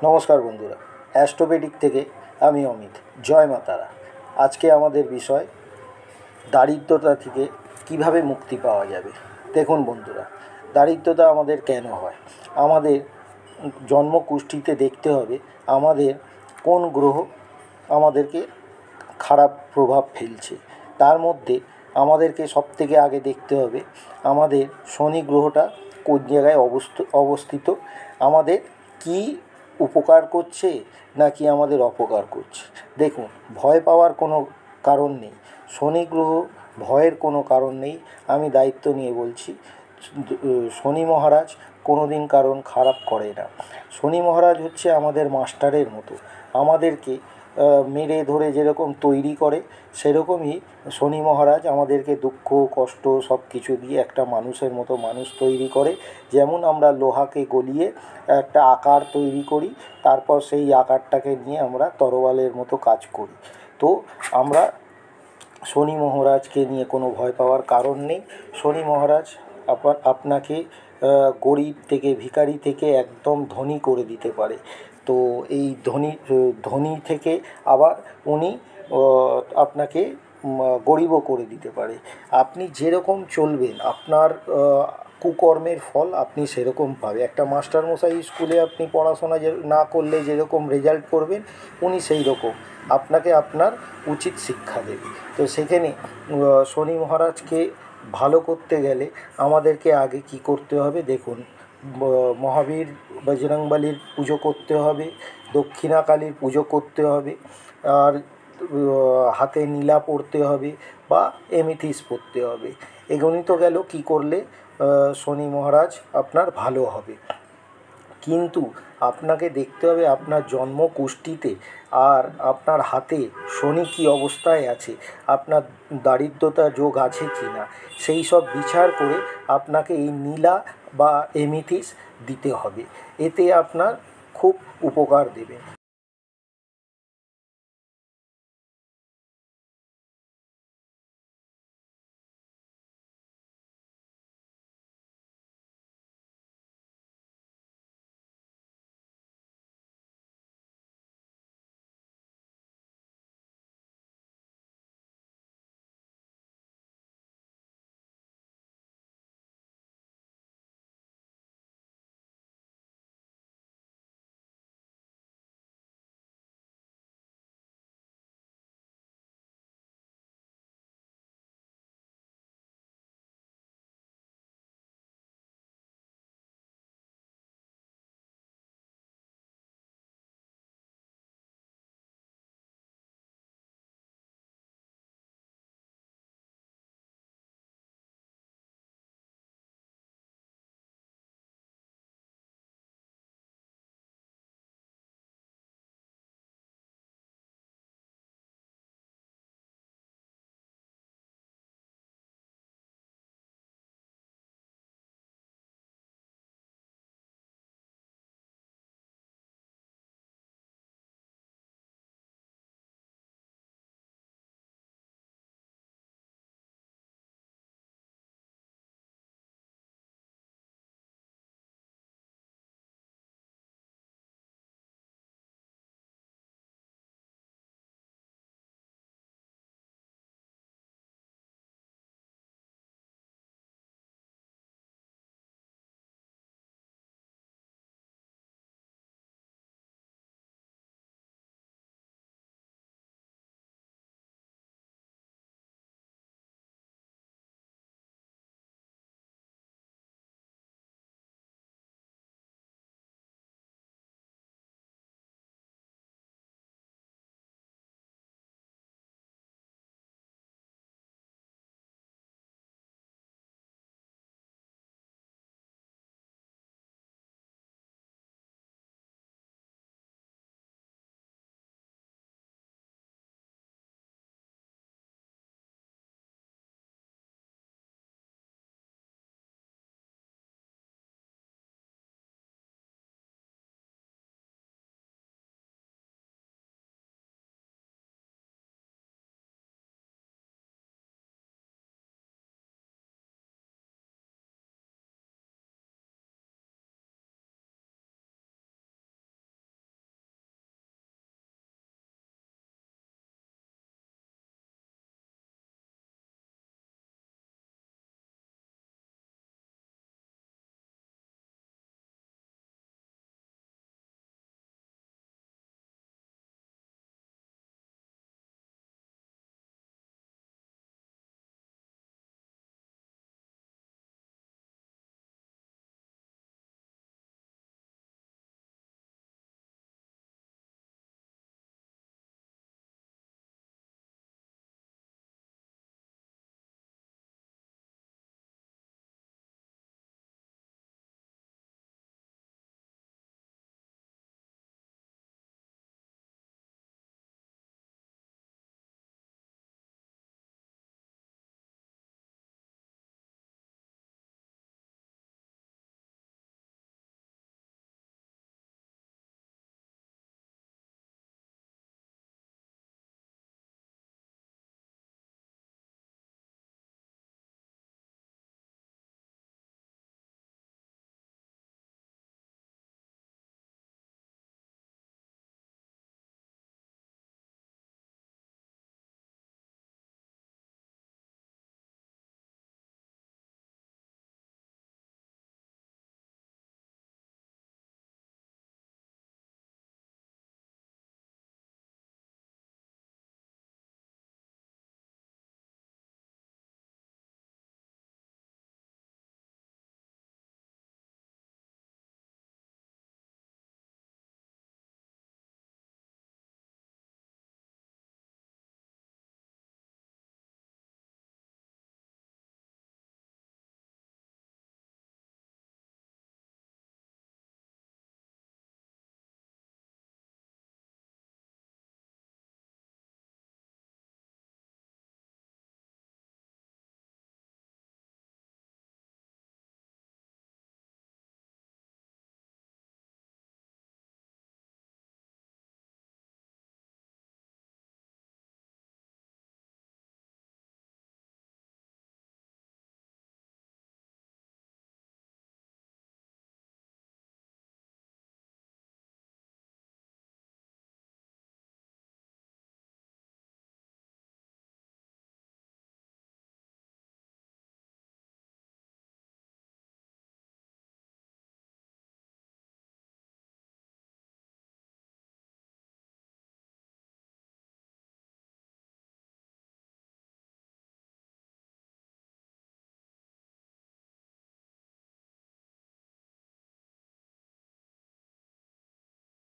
নমস্কার বন্ধুরা, অ্যাস্ট্রোপেডিক থেকে আমি অমিত। জয় মা তারা। আজকে আমাদের বিষয় দারিদ্রতা থেকে কিভাবে মুক্তি পাওয়া যাবে। দেখুন বন্ধুরা, দারিদ্রতা আমাদের কেন হয়? আমাদের জন্মকুষ্ঠিতে দেখতে হবে আমাদের কোন গ্রহ আমাদেরকে খারাপ প্রভাব ফেলছে। তার মধ্যে আমাদেরকে সবথেকে আগে দেখতে হবে আমাদের শনি গ্রহটা কোন জায়গায় অবস্থিত, আমাদের কি উপকার করছে নাকি আমাদের অপকার করছে। দেখুন, ভয় পাওয়ার কোনো কারণ নেই। শনি গ্রহ ভয়ের কোনো কারণ নেই। আমি দায়িত্ব নিয়ে বলছি, শনি মহারাজ কোনো দিন কারণ খারাপ করে না। শনি মহারাজ হচ্ছে আমাদের মাস্টারের মতো, আমাদেরকে মেরে ধরে যেরকম তৈরি করে সেরকমই শনি মহারাজ আমাদেরকে দুঃখ কষ্ট সব কিছু দিয়ে একটা মানুষের মতো মানুষ তৈরি করে। যেমন আমরা লোহাকে গলিয়ে একটা আকার তৈরি করি, তারপর সেই আকারটাকে নিয়ে আমরা তরোয়ালের মতো কাজ করি। তো আমরা শনি মহারাজকে নিয়ে কোনো ভয় পাওয়ার কারণ নেই। শনি মহারাজ আপনাকে গরিব থেকে ভিখারি থেকে একদম ধনী করে দিতে পারে। তো এই ধনী থেকে আবার উনি আপনাকে গরিবও করে দিতে পারে। আপনি যেরকম চলবেন আপনার কুকর্মের ফল আপনি সেরকম পাবে। একটা মাস্টারমশাই স্কুলে আপনি পড়াশোনা না করলে যেরকম রেজাল্ট করবেন উনি সেই রকম আপনাকে আপনার উচিত শিক্ষা দেবে। তো সেখানে শনি মহারাজকে ভালো করতে গেলে আমাদেরকে আগে কি করতে হবে দেখুন, মহাবীর বজরংবলীর পুজো করতে হবে, দক্ষিণাকালীর পুজো করতে হবে, আর হাতে নীলা পরতে হবে বা এমিথিস পরতে হবে। এগুলি তো গেল কী করলে শনি মহারাজ আপনার ভালো হবে। কিন্তু আপনাকে দেখতে হবে আপনার জন্মকুষ্ঠিতে আর আপনার হাতে শনি কী অবস্থায় আছে, আপনার দারিদ্রতা যোগ আছে কি না, সেই সব বিচার করে আপনাকে এই নীলা বা এমিথিস দিতে হবে। এতে আপনার খুব উপকার দেবে।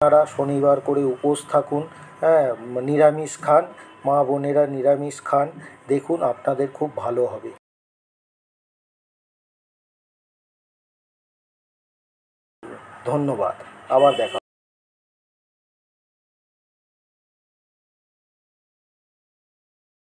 আপনারা শনিবার করে উপোস থাকুন, হ্যাঁ, নিরামিষ খান, মা বোনেরা নিরামিষ খান, দেখুন আপনাদের খুব ভালো হবে। ধন্যবাদ, আবার দেখা।